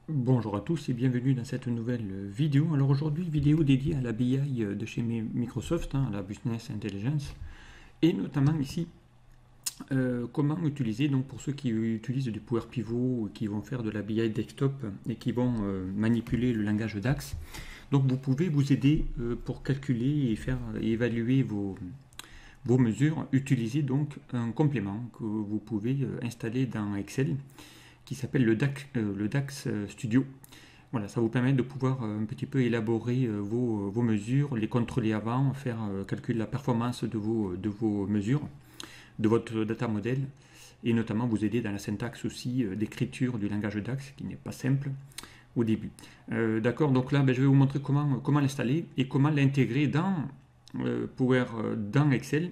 Bonjour à tous et bienvenue dans cette nouvelle vidéo. Alors aujourd'hui, vidéo dédiée à la BI de chez Microsoft, à la Business Intelligence, et notamment ici, comment utiliser, donc pour ceux qui utilisent du Power Pivot, qui vont faire de la BI desktop et qui vont manipuler le langage DAX. Donc vous pouvez vous aider pour calculer et faire et évaluer vos mesures, utiliser donc un complément que vous pouvez installer dans Excel, qui s'appelle le DAX Studio. Voilà, ça vous permet de pouvoir un petit peu élaborer vos mesures, les contrôler avant, faire calculer la performance de vos mesures, de votre data model, et notamment vous aider dans la syntaxe aussi d'écriture du langage DAX, qui n'est pas simple au début. D'accord, donc là, je vais vous montrer comment l'installer et comment l'intégrer dans dans Excel,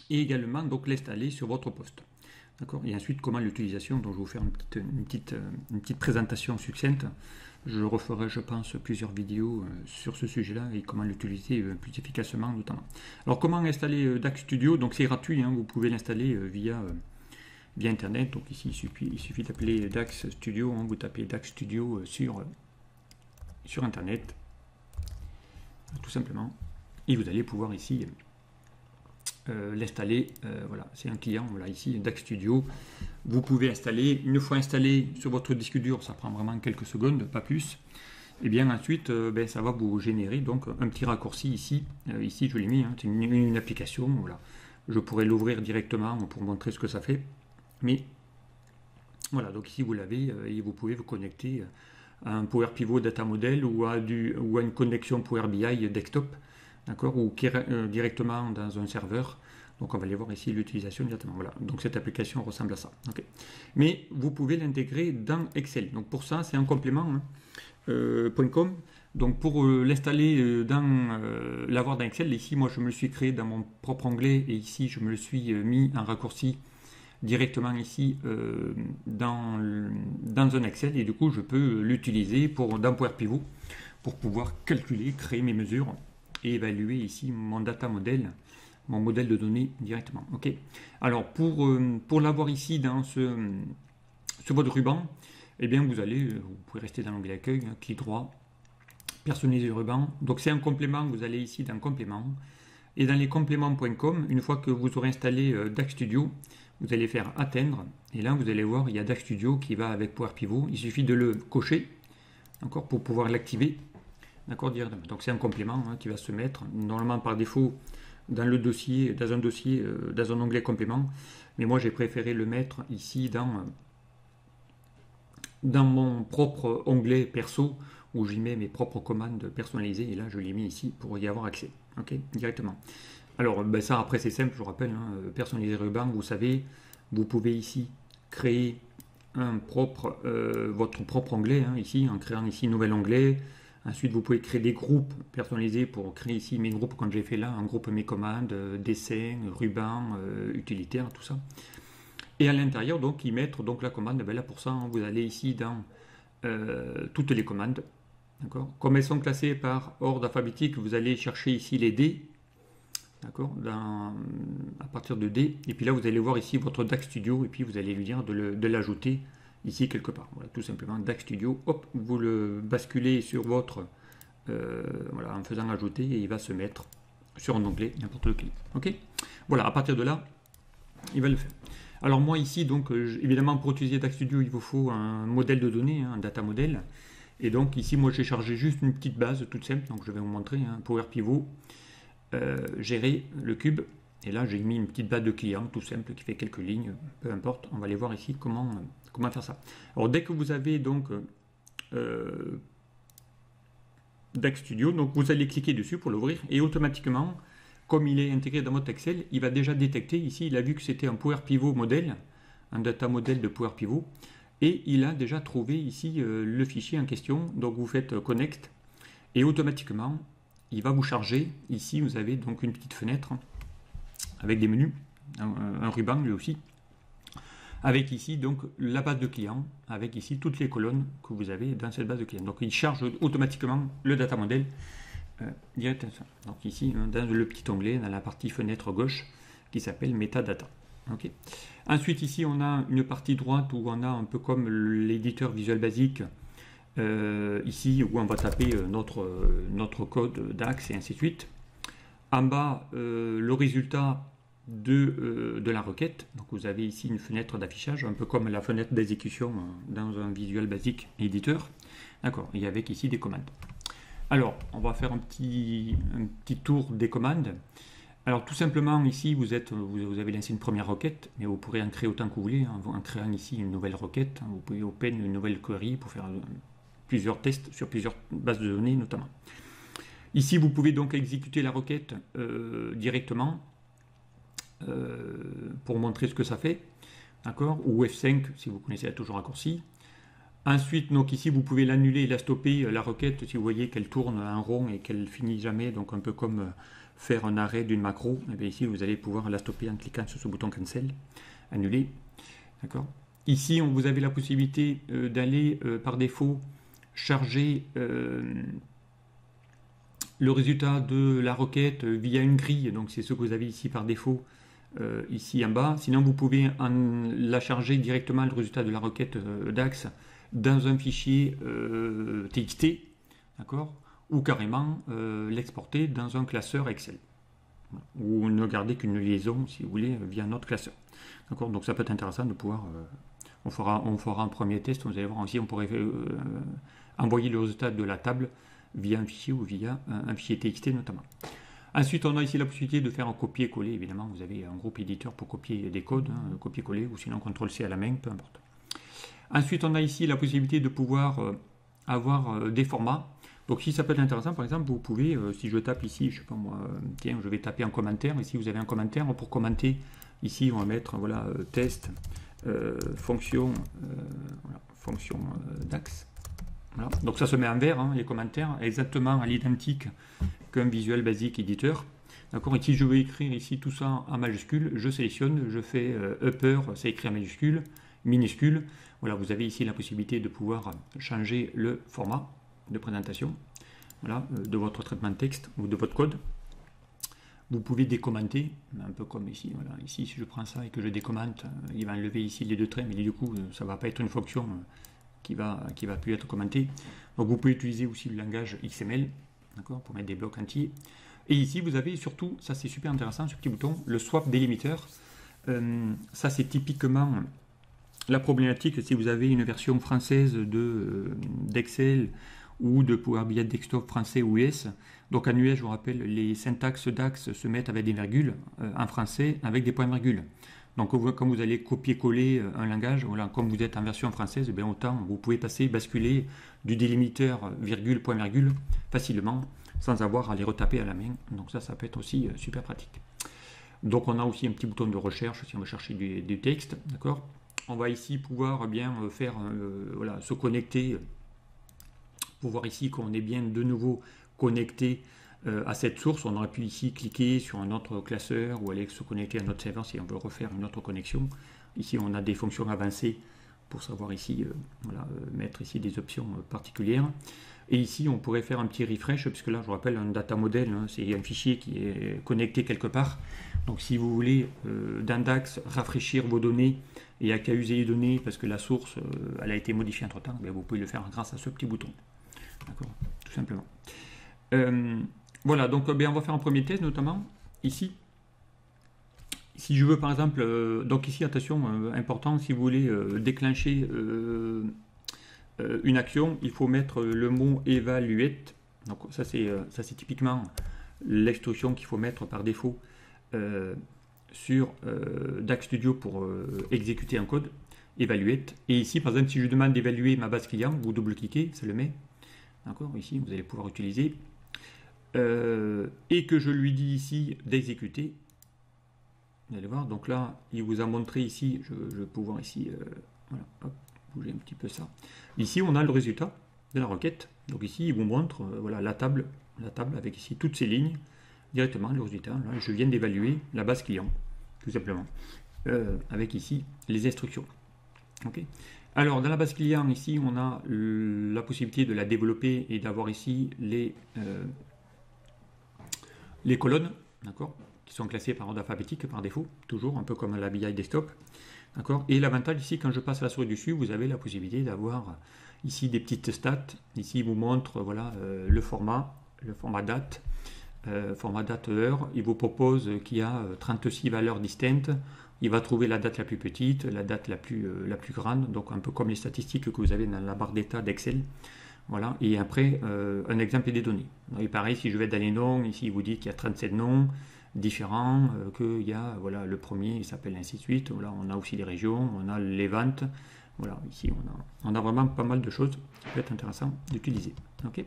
et également donc l'installer sur votre poste. D'accord. Et ensuite, comment l'utilisation, donc je vais vous faire une petite présentation succincte. Je referai, je pense, plusieurs vidéos sur ce sujet-là et comment l'utiliser plus efficacement notamment. Alors, comment installer DAX Studio? Donc, c'est gratuit, vous pouvez l'installer via Internet. Donc, ici, il suffit d'appeler DAX Studio. Vous tapez DAX Studio sur Internet, tout simplement. Et vous allez pouvoir ici l'installer. Voilà, c'est un client, voilà, ici DAX Studio. Vous pouvez installer, une fois installé sur votre disque dur, ça prend vraiment quelques secondes, pas plus. Et bien ensuite, ça va vous générer donc un petit raccourci ici. Ici, je l'ai mis, c'est une application. Voilà, je pourrais l'ouvrir directement pour montrer ce que ça fait. Mais voilà, donc ici vous l'avez et vous pouvez vous connecter à un Power Pivot Data Model ou à une connexion Power BI Desktop. D'accord, ou directement dans un serveur. Donc on va aller voir ici l'utilisation directement. Voilà, donc cette application ressemble à ça. Okay. Mais vous pouvez l'intégrer dans Excel. Donc pour ça, c'est un complément .com. Donc pour l'installer l'avoir dans Excel, ici moi je me le suis créé dans mon propre onglet et ici je me le suis mis en raccourci directement ici dans un Excel, et du coup je peux l'utiliser dans Power Pivot pour pouvoir calculer, créer mes mesures et évaluer ici mon data model, mon modèle de données directement. Ok. Alors pour l'avoir ici sur votre ruban, eh bien vous pouvez rester dans l'onglet accueil, clic droit, personnaliser le ruban. Donc c'est un complément, vous allez ici dans complément, et dans les compléments.com, une fois que vous aurez installé DAX Studio, vous allez faire atteindre, et là vous allez voir, il y a DAX Studio qui va avec Power Pivot. Il suffit de le cocher, encore pour pouvoir l'activer. D'accord, directement. Donc c'est un complément qui va se mettre normalement par défaut dans un dossier, dans un onglet complément. Mais moi j'ai préféré le mettre ici dans mon propre onglet perso où j'y mets mes propres commandes personnalisées. Et là je l'ai mis ici pour y avoir accès. Ok, directement. Alors ça après c'est simple, je vous rappelle, personnaliser ruban, vous savez, vous pouvez ici créer votre propre onglet ici en créant ici nouvel onglet. Ensuite, vous pouvez créer des groupes personnalisés pour créer ici mes groupes, comme j'ai fait là, un groupe mes commandes, dessins, ruban, utilitaire, tout ça. Et à l'intérieur, donc, y mettre donc, la commande. Là, pour ça, vous allez ici dans toutes les commandes. D'accord. Comme elles sont classées par ordre alphabétique, vous allez chercher ici les D. D'accord, à partir de D. Et puis là, vous allez voir ici votre DAX Studio, et puis vous allez lui dire de l'ajouter ici quelque part. Voilà, tout simplement DAX Studio, hop, vous le basculez sur votre voilà, en faisant ajouter, et il va se mettre sur un onglet, n'importe lequel. Ok. Voilà, à partir de là, il va le faire. Alors moi ici, donc évidemment pour utiliser DAX Studio, il vous faut un modèle de données, un data model. Et donc ici, moi j'ai chargé juste une petite base toute simple. Donc je vais vous montrer un Power Pivot, gérer le cube. Et là, j'ai mis une petite base de clients tout simple qui fait quelques lignes, peu importe. On va aller voir ici comment faire ça. Alors, dès que vous avez donc DAX Studio, donc vous allez cliquer dessus pour l'ouvrir et automatiquement, comme il est intégré dans votre Excel, il va déjà détecter ici. Il a vu que c'était un Power Pivot modèle, un data model de Power Pivot, et il a déjà trouvé ici le fichier en question. Donc, vous faites connect et automatiquement, il va vous charger. Ici, vous avez donc une petite fenêtre avec des menus, un ruban lui aussi, avec ici donc la base de clients, avec ici toutes les colonnes que vous avez dans cette base de clients. Donc il charge automatiquement le data model directement. Donc ici, dans le petit onglet, dans la partie fenêtre gauche, qui s'appelle Metadata. Okay. Ensuite ici on a une partie droite où on a un peu comme l'éditeur Visual Basic, ici où on va taper notre code DAX et ainsi de suite. En bas, le résultat de la requête. Donc vous avez ici une fenêtre d'affichage, un peu comme la fenêtre d'exécution dans un Visual Basic Editor. D'accord, et avec ici des commandes. Alors, on va faire un petit tour des commandes. Alors tout simplement ici vous avez lancé une première requête, mais vous pourrez en créer autant que vous voulez, hein, en créant ici une nouvelle requête. Vous pouvez open une nouvelle query pour faire plusieurs tests sur plusieurs bases de données notamment. Ici vous pouvez donc exécuter la requête directement pour montrer ce que ça fait, d'accord, ou F5 si vous connaissez la touche raccourci. Ensuite, donc ici, vous pouvez l'annuler et la stopper, la requête, si vous voyez qu'elle tourne en rond et qu'elle finit jamais, donc un peu comme faire un arrêt d'une macro, et bien ici, vous allez pouvoir la stopper en cliquant sur ce bouton Cancel, annuler, d'accord. Ici, vous avez la possibilité d'aller, par défaut, charger le résultat de la requête via une grille, donc c'est ce que vous avez ici par défaut, ici en bas. Sinon, vous pouvez la charger directement, le résultat de la requête DAX, dans un fichier TXT, d'accord, ou carrément l'exporter dans un classeur Excel, ou ne garder qu'une liaison, si vous voulez, via notre classeur. D'accord, donc ça peut être intéressant de pouvoir, on fera un premier test, vous allez voir aussi, on pourrait envoyer le résultat de la table via un fichier ou via un fichier TXT notamment. Ensuite, on a ici la possibilité de faire un copier-coller, évidemment, vous avez un groupe éditeur pour copier des codes, hein, copier-coller, ou sinon CTRL-C à la main, peu importe. Ensuite, on a ici la possibilité de pouvoir avoir des formats. Donc, si ça peut être intéressant, par exemple, vous pouvez, si je tape ici, je sais pas moi, tiens, je vais taper un commentaire. Ici, vous avez un commentaire. Pour commenter, ici, on va mettre, voilà, test, fonction, voilà, fonction DAX. Voilà. Donc, ça se met en vert, hein, les commentaires, exactement à l'identique qu'un Visual Basic Editor. D'accord. Et si je veux écrire ici tout ça en majuscule, je sélectionne, je fais upper, c'est écrit en majuscule, minuscule. Voilà, vous avez ici la possibilité de pouvoir changer le format de présentation, voilà, de votre traitement de texte ou de votre code. Vous pouvez décommenter, un peu comme ici. Voilà, ici, si je prends ça et que je décommente, il va enlever ici les deux traits, mais du coup, ça ne va pas être une fonction qui va plus être commentée. Donc, vous pouvez utiliser aussi le langage XML, d'accord, pour mettre des blocs entiers. Et ici, vous avez surtout, ça c'est super intéressant, ce petit bouton, le swap delimiter. Ça, c'est typiquement la problématique si vous avez une version française d'Excel ou de Power BI Desktop français ou US. Donc en US, je vous rappelle, les syntaxes DAX se mettent avec des virgules, en français avec des points-virgules. Donc quand vous allez copier-coller un langage, voilà, comme vous êtes en version française, bien autant vous pouvez basculer du délimiteur virgule, point-virgule facilement sans avoir à les retaper à la main. Donc ça peut être aussi super pratique. Donc on a aussi un petit bouton de recherche si on veut chercher du texte, d'accord. On va ici pouvoir bien faire, voilà, se connecter, pour voir ici qu'on est bien de nouveau connecté à cette source. On aurait pu ici cliquer sur un autre classeur ou aller se connecter à notre serveur si on veut refaire une autre connexion. Ici, on a des fonctions avancées pour savoir ici, voilà, mettre ici des options particulières. Et ici, on pourrait faire un petit refresh, puisque là, je vous rappelle, un data model, hein, c'est un fichier qui est connecté quelque part. Donc, si vous voulez, dans DAX, rafraîchir vos données et accuser les données, parce que la source, elle a été modifiée entre-temps, vous pouvez le faire grâce à ce petit bouton. D'accord, tout simplement. Voilà, donc on va faire un premier test, notamment ici. Si je veux, par exemple, donc ici, attention, important, si vous voulez déclencher une action, il faut mettre le mot evaluate. Donc ça c'est typiquement l'extrusion qu'il faut mettre par défaut sur DAX Studio pour exécuter un code, evaluate. Et ici, par exemple, si je demande d'évaluer ma base client, vous double-cliquez, ça le met. D'accord, ici vous allez pouvoir utiliser. Et que je lui dis ici d'exécuter. Vous allez voir, donc là, il vous a montré ici, je vais pouvoir ici, voilà, hop, bouger un petit peu ça. Ici, on a le résultat de la requête. Donc ici, il vous montre, voilà, la table avec ici toutes ces lignes, directement le résultat. Là, je viens d'évaluer la base client, tout simplement, avec ici les instructions. Ok. Alors, dans la base client, ici, on a la possibilité de la développer et d'avoir ici les colonnes, d'accord, qui sont classées par ordre alphabétique par défaut, toujours, un peu comme la BI Desktop. D'accord. Et l'avantage ici, quand je passe la souris dessus, vous avez la possibilité d'avoir ici des petites stats. Ici, il vous montre voilà, le format date, format date-heure. Il vous propose qu'il y a 36 valeurs distinctes. Il va trouver la date la plus petite, la date la plus grande, donc un peu comme les statistiques que vous avez dans la barre d'état d'Excel. Voilà. Et après, un exemple des données. Et pareil, si je vais dans les noms, ici, il vous dit qu'il y a 37 noms différents, qu'il y a voilà, le premier, il s'appelle ainsi de suite. Voilà, on a aussi les régions, on a les ventes. Voilà, ici, on a vraiment pas mal de choses qui peut être intéressant d'utiliser. Okay.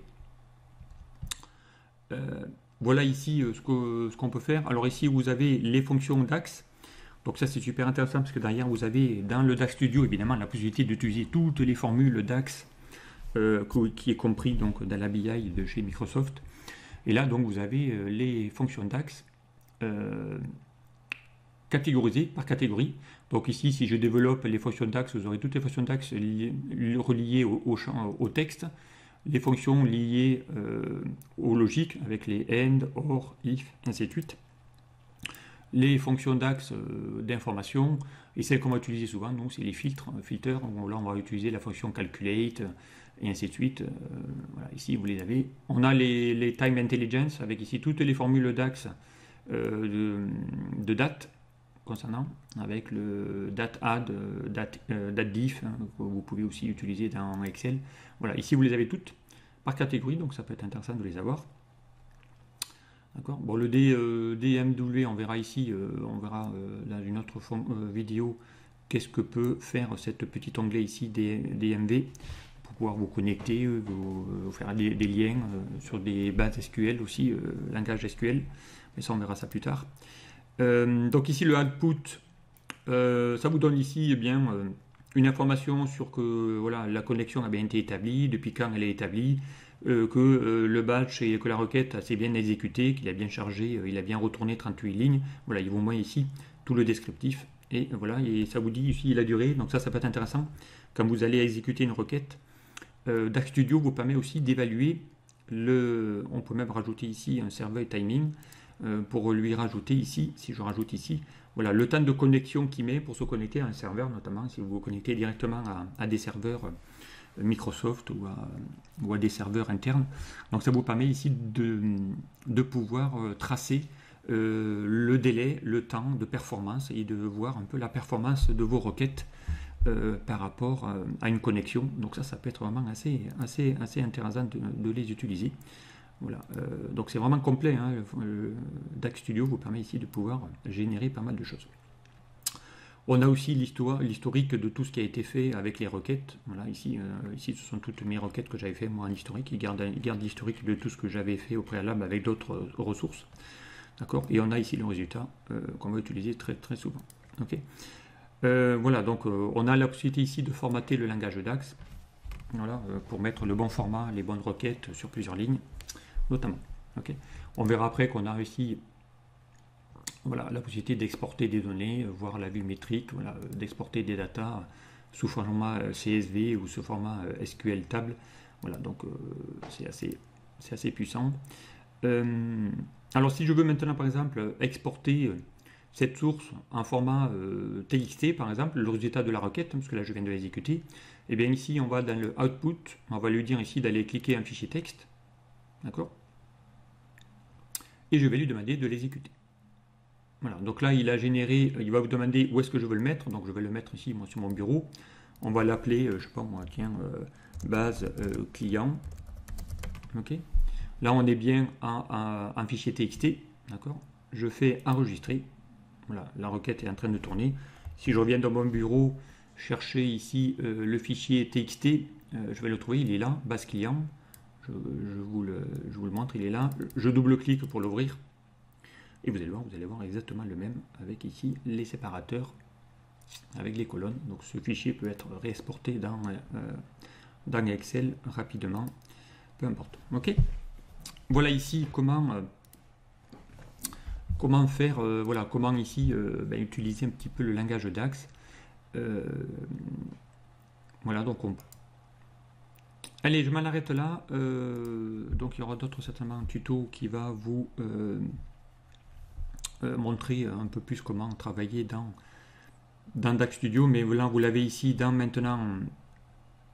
Voilà ici ce qu'on peut faire. Alors ici, vous avez les fonctions DAX. Donc ça, c'est super intéressant parce que derrière, vous avez dans le DAX Studio, évidemment, la possibilité d'utiliser toutes les formules DAX qui est compris donc, dans la BI de chez Microsoft. Et là, donc, vous avez les fonctions DAX catégorisées par catégorie. Donc ici, si je développe les fonctions DAX, vous aurez toutes les fonctions DAX reliées au texte, les fonctions liées aux logiques avec les AND, OR, IF, ainsi de suite. Les fonctions DAX d'information, et celles qu'on va utiliser souvent, c'est les filtres. Là, on va utiliser la fonction calculate, et ainsi de suite. Voilà, ici, vous les avez. On a les time intelligence, avec ici toutes les formules DAX de date concernant, avec le date add, date diff, que vous pouvez aussi utiliser dans Excel. Voilà, ici, vous les avez toutes par catégorie, donc ça peut être intéressant de les avoir. D'accord. Bon, le DMW, on verra ici, on verra dans une autre vidéo qu'est-ce que peut faire cette petite onglet ici DMV pour pouvoir vous connecter, vous faire des liens sur des bases SQL aussi, langage SQL, mais ça on verra ça plus tard. Donc ici le output, ça vous donne ici une information sur que voilà, la connexion a bien été établie, depuis quand elle est établie, que le batch et que la requête s'est bien exécutée, qu'il a bien chargé, il a bien retourné 38 lignes. Voilà, il vous met ici tout le descriptif. Et voilà, et ça vous dit ici la durée. Donc ça peut être intéressant. Quand vous allez exécuter une requête, DAX Studio vous permet aussi d'évaluer on peut même rajouter ici un serveur timing pour lui rajouter ici, si je rajoute ici, voilà, le temps de connexion qu'il met pour se connecter à un serveur, notamment si vous vous connectez directement à des serveurs Microsoft ou à des serveurs internes. Donc ça vous permet ici de pouvoir tracer le délai, le temps de performance et de voir un peu la performance de vos requêtes par rapport à une connexion. Donc ça peut être vraiment assez intéressant de les utiliser. Voilà, donc c'est vraiment complet, hein. Le DAX Studio vous permet ici de pouvoir générer pas mal de choses. On a aussi l'historique de tout ce qui a été fait avec les requêtes. Voilà, ici ce sont toutes mes requêtes que j'avais fait moi en historique. Il garde l'historique de tout ce que j'avais fait au préalable avec d'autres ressources. D'accord. Et on a ici le résultat qu'on va utiliser très très souvent. Ok. Voilà, donc on a la possibilité ici de formater le langage DAX. Voilà, pour mettre le bon format, les bonnes requêtes sur plusieurs lignes, notamment. Okay. On verra après qu'on a réussi. Voilà, la possibilité d'exporter des données, voir la vue métrique, voilà, d'exporter des datas sous format CSV ou sous format SQL table. Voilà, donc c'est assez puissant. Alors si je veux maintenant par exemple exporter cette source en format TXT par exemple, le résultat de la requête, parce que là je viens de l'exécuter, et bien ici on va dans le output, on va lui dire ici d'aller cliquer un fichier texte, d'accord, et je vais lui demander de l'exécuter. Voilà, donc là il a généré, il va vous demander où est-ce que je veux le mettre, donc je vais le mettre ici moi sur mon bureau, on va l'appeler, je sais pas moi, tiens, base client, ok. Là on est bien en fichier TXT, d'accord. Je fais enregistrer, voilà, la requête est en train de tourner. Si je reviens dans mon bureau, chercher ici le fichier TXT, je vais le trouver, il est là, base client, je vous le montre, il est là, je double-clique pour l'ouvrir. Et vous allez voir exactement le même avec ici les séparateurs avec les colonnes. Donc ce fichier peut être réexporté dans Excel rapidement, peu importe. Ok. Voilà ici comment faire, voilà comment ici utiliser un petit peu le langage DAX. Voilà, donc allez, je m'en arrête là. Donc il y aura d'autres certainement tutos qui va vous montrer un peu plus comment travailler dans DAX Studio, mais là vous l'avez ici dans maintenant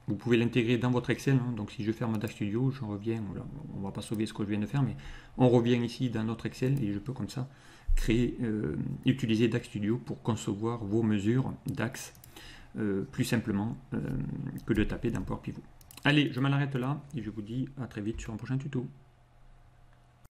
Vous pouvez l'intégrer dans votre Excel, hein. Donc si je ferme DAX Studio, je reviens, voilà, on ne va pas sauver ce que je viens de faire, mais on revient ici dans notre Excel et je peux comme ça créer, utiliser DAX Studio pour concevoir vos mesures DAX plus simplement que de taper dans Power Pivot. Allez, je m'en arrête là et je vous dis à très vite sur un prochain tuto.